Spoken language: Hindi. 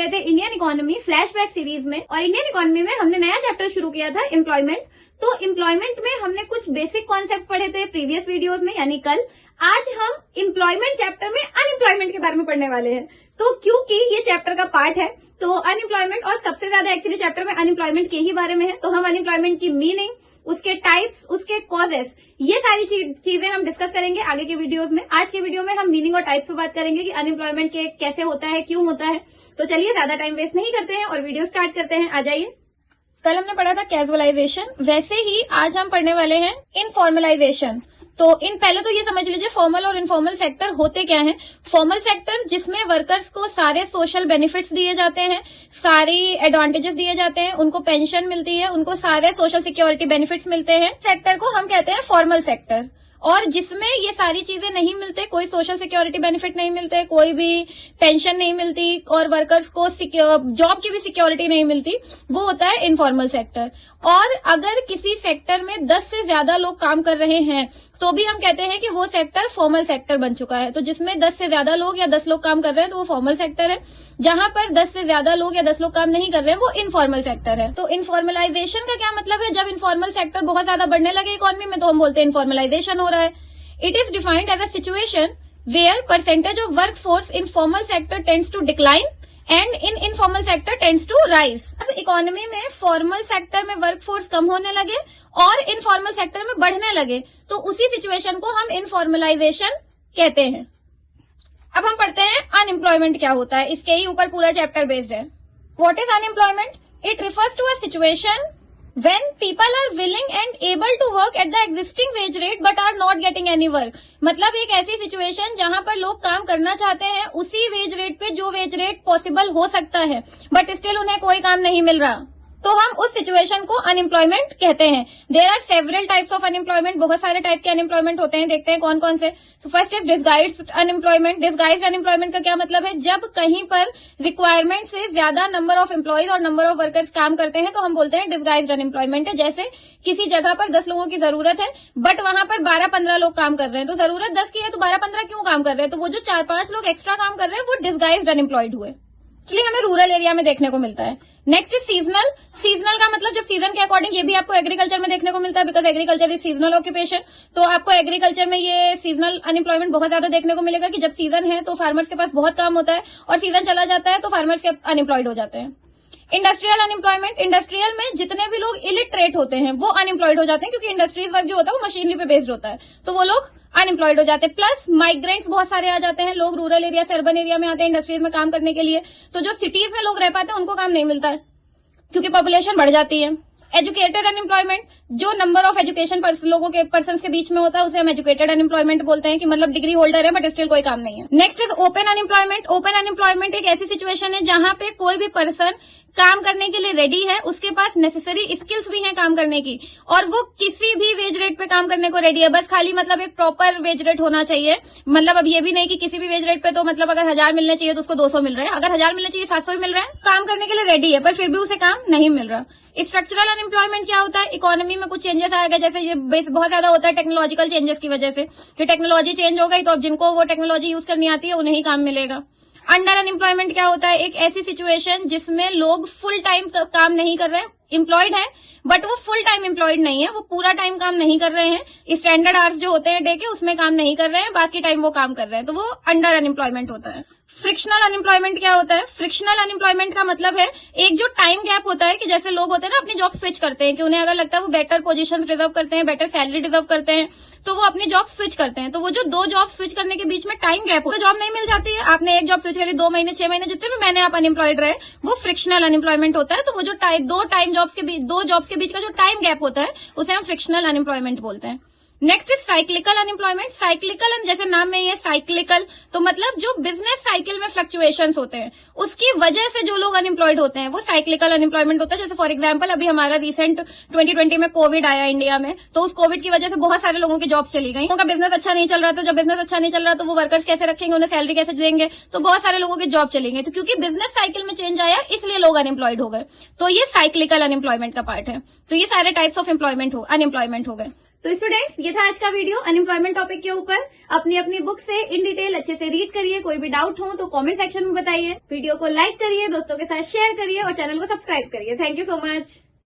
रहे थे इंडियन इकोनॉमी फ्लैशबैक सीरीज में, और इंडियन इकोनॉमी में हमने नया चैप्टर शुरू किया था एम्प्लॉयमेंट। तो एम्प्लॉयमेंट में हमने कुछ बेसिक कॉन्सेप्ट पढ़े थे प्रीवियस वीडियोस में, यानी कल। आज हम एम्प्लॉयमेंट चैप्टर में अनएम्प्लॉयमेंट के बारे में पढ़ने वाले हैं। तो क्योंकि ये चैप्टर का पार्ट है तो अनएम्प्लॉयमेंट, और सबसे ज्यादा एक्चुअली चैप्टर में अनएम्प्लॉयमेंट के ही बारे में है, तो हम अनएम्प्लॉयमेंट की मीनिंग, उसके टाइप्स, उसके कॉजेस, ये सारी चीजें हम डिस्कस करेंगे आगे के वीडियोस में। आज के वीडियो में हम मीनिंग और टाइप्स पे बात करेंगे कि अनएम्प्लॉयमेंट के कैसे होता है, क्यों होता है। तो चलिए ज्यादा टाइम वेस्ट नहीं करते हैं और वीडियो स्टार्ट करते हैं। आ जाइए। कल हमने पढ़ा था कैजुअलाइजेशन, वैसे ही आज हम पढ़ने वाले हैं इनफॉर्मलाइजेशन। तो पहले तो ये समझ लीजिए फॉर्मल और इनफॉर्मल सेक्टर होते क्या हैं। फॉर्मल सेक्टर जिसमें वर्कर्स को सारे सोशल बेनिफिट्स दिए जाते हैं, सारी एडवांटेजेस दिए जाते हैं, उनको पेंशन मिलती है, उनको सारे सोशल सिक्योरिटी बेनिफिट्स मिलते हैं। सेक्टर को हम कहते हैं फॉर्मल सेक्टर। और जिसमें ये सारी चीजें नहीं मिलते, कोई सोशल सिक्योरिटी बेनिफिट नहीं मिलते, कोई भी पेंशन नहीं मिलती और वर्कर्स को जॉब की भी सिक्योरिटी नहीं मिलती, वो होता है इनफॉर्मल सेक्टर। और अगर किसी सेक्टर में 10 से ज्यादा लोग काम कर रहे हैं तो भी हम कहते हैं कि वो सेक्टर फॉर्मल सेक्टर बन चुका है। तो जिसमें 10 से ज्यादा लोग या 10 लोग काम कर रहे हैं तो वो फॉर्मल सेक्टर है। जहां पर 10 से ज्यादा लोग या 10 लोग काम नहीं कर रहे हैं वो इनफॉर्मल सेक्टर है। तो इनफॉर्मलाइजेशन का क्या मतलब है? जब इनफॉर्मल सेक्टर बहुत ज्यादा बढ़ने लगे इकोनॉमी में तो हम बोलते हैं इनफॉर्मलाइजेशन हो रहा है। It is defined as a situation where percentage of work force in formal sector tends to decline and in informal sector tends to rise. अब इकोनॉमी में फॉर्मल सेक्टर में वर्कफोर्स कम होने लगे और इनफॉर्मल सेक्टर में बढ़ने लगे, तो उसी सिचुएशन को हम इनफॉर्मलाइजेशन कहते हैं। अब हम पढ़ते हैं अनएम्प्लॉयमेंट क्या होता है, इसके ही ऊपर पूरा चैप्टर बेस्ड है। What is unemployment? It refers to a situation when people are willing and able to work at the existing wage rate but are not getting any work। मतलब एक ऐसी सिचुएशन जहां पर लोग काम करना चाहते हैं उसी वेज रेट पे जो वेज रेट पॉसिबल हो सकता है, बट स्टिल उन्हें कोई काम नहीं मिल रहा, तो हम उस सिचुएशन को अनएम्प्लॉयमेंट कहते हैं। There are several types of unemployment, बहुत सारे टाइप के अनएम्प्लॉयमेंट होते हैं, देखते हैं कौन कौन से। First is disguised unemployment. Disguised unemployment का क्या मतलब है? जब कहीं पर रिक्वायरमेंट से ज्यादा नंबर ऑफ एम्प्लॉयज और नंबर ऑफ वर्कर्स काम करते हैं तो हम बोलते हैं डिस्गाइज्ड अनएम्प्लॉयमेंट है। जैसे किसी जगह पर 10 लोगों की जरूरत है बट वहां पर 12-15 लोग काम कर रहे हैं, तो जरूरत 10 की है तो 12-15 क्यों काम कर रहे हैं? तो वो जो 4-5 लोग एक्स्ट्रा काम कर रहे हैं वो डिस्गाइज्ड अनएम्प्लॉयड हुए। इसलिए हमें रूरल एरिया में देखने को मिलता है। Next is seasonal. सीजनल का मतलब जब सीजन के अकॉर्डिंग, ये भी आपको एग्रीकल्चर में देखने को मिलता है, because agriculture is seasonal occupation. तो आपको एग्रीकल्चर में ये सीजनल अनएम्प्लॉयमेंट बहुत ज्यादा देखने को मिलेगा कि जब सीजन है तो फार्मर्स के पास बहुत काम होता है और सीजन चला जाता है तो फार्मर्स के अनएम्प्लॉयड हो जाते हैं। Industrial unemployment. इंडस्ट्रियल में जितने भी लोग इलिटरेट होते हैं वो अनएम्प्लॉयड हो जाते हैं, क्योंकि इंडस्ट्रीज वर्क जो होता है वो मशीनरी पे बेस्ड होता है, तो वो लोग अनएम्प्लॉयड हो जाते हैं। प्लस माइग्रेंट्स बहुत सारे आ जाते हैं, लोग रूरल एरिया से अर्बन एरिया में आते हैं इंडस्ट्रीज में काम करने के लिए, तो जो सिटीज में लोग रह पाते हैं उनको काम नहीं मिलता है क्योंकि पॉपुलेशन बढ़ जाती है। एजुकेटेड अनएम्प्लॉयमेंट, जो नंबर ऑफ एजुकेशन लोगों के पर्सन के बीच में होता है उसे हम एजुकेटेड अनएम्प्लॉयमेंट बोलते हैं, कि मतलब डिग्री होल्डर है बट स्टिल कोई काम नहीं है। Next is open unemployment. Open unemployment एक ऐसी सिचुएशन है जहां पे कोई भी पर्सन काम करने के लिए रेडी है, उसके पास नेसेसरी स्किल्स भी हैं काम करने की, और वो किसी भी वेज रेट पे काम करने को रेडी है, बस खाली मतलब एक प्रॉपर वेज रेट होना चाहिए। मतलब अब ये भी नहीं कि किसी भी वेज रेट पे तो मतलब अगर 1000 मिलने चाहिए तो उसको 200 मिल रहे हैं, अगर 1000 मिलने चाहिए 700 ही मिल रहे हैं, काम करने के लिए रेडी है पर फिर भी उसे काम नहीं मिल रहा। स्ट्रक्चरल अनएम्प्लॉयमेंट क्या होता है? इकोनॉमी में कुछ चेंजेस आएगा, जैसे ये बहुत ज्यादा होता है टेक्नोलॉजिकल चेंजेस की वजह से, कि टेक्नोलॉजी चेंज हो गई तो अब जिनको वो टेक्नोलॉजी यूज करनी आती है उन्हें ही काम मिलेगा। अंडर अनएम्प्लॉयमेंट क्या होता है? एक ऐसी सिचुएशन जिसमें लोग फुल टाइम काम नहीं कर रहे हैं, एम्प्लॉयड है बट वो फुल टाइम एम्प्लॉयड नहीं है, वो पूरा टाइम काम नहीं कर रहे हैं, स्टैंडर्ड आवर्स जो होते हैं डे के उसमें काम नहीं कर रहे हैं, बाकी टाइम वो काम कर रहे हैं, तो वो अंडर अनएम्प्लॉयमेंट होता है। फ्रिक्शनल अनएम्प्लॉयमेंट क्या होता है? फ्रिक्शनल अनएम्प्लॉयमेंट का मतलब है एक जो टाइम गैप होता है, कि जैसे लोग होते हैं ना अपनी जॉब स्विच करते हैं, कि उन्हें अगर लगता है वो बेटर पोजीशन डिजर्व करते हैं, बेटर सैलरी डिजर्व करते हैं, तो वो अपनी जॉब स्विच करते हैं। तो वो जो 2 जॉब स्विच करने के बीच में टाइम गैप हो, तो जॉब नहीं मिल जाती है, आपने एक जॉब स्विच करी 2 महीने 6 महीने जितने भी महीने आप अनएम्प्लॉयड रहे, वो फ्रिक्शनल अनएम्प्लॉयमेंट होता है। तो वो जो 2 जॉब्स के बीच का जो टाइम गैप होता है उसे हम फ्रिक्शनल अनएम्प्लॉयमेंट बोलते हैं। Next is cyclical unemployment. Cyclical जैसे नाम में ही है साइक्लिकल, तो मतलब जो बिजनेस साइकिल में फ्लक्चुएशंस होते हैं उसकी वजह से जो लोग अनएम्प्लॉयड होते हैं वो साइक्लिकल अनएम्प्लॉयमेंट होता है। जैसे फॉर एग्जांपल अभी हमारा रिसेंट 2020 में कोविड आया इंडिया में, तो उस कोविड की वजह से बहुत सारे लोगों की जॉब चली गई, उनका बिजनेस अच्छा नहीं चल रहा, तो जब बिजनेस अच्छा नहीं चल रहा तो वो वर्कर्स कैसे रखेंगे, उन्हें सैलरी कैसे देंगे, तो बहुत सारे लोगों की जॉब चली गई। तो क्योंकि बिजनेस साइकिल में चेंज आया इसलिए लोग अनएम्प्लॉयड हो गए, तो ये साइक्लिकल अनएम्प्लॉयमेंट का पार्ट है। तो ये सारे टाइप्स ऑफ अनएम्प्लॉयमेंट हो गए। तो स्टूडेंट्स, ये था आज का वीडियो अनएम्प्लॉयमेंट टॉपिक के ऊपर। अपनी अपनी बुक से इन डिटेल अच्छे से रीड करिए। कोई भी डाउट हो तो कमेंट सेक्शन में बताइए। वीडियो को लाइक करिए, दोस्तों के साथ शेयर करिए और चैनल को सब्सक्राइब करिए। Thank you so much.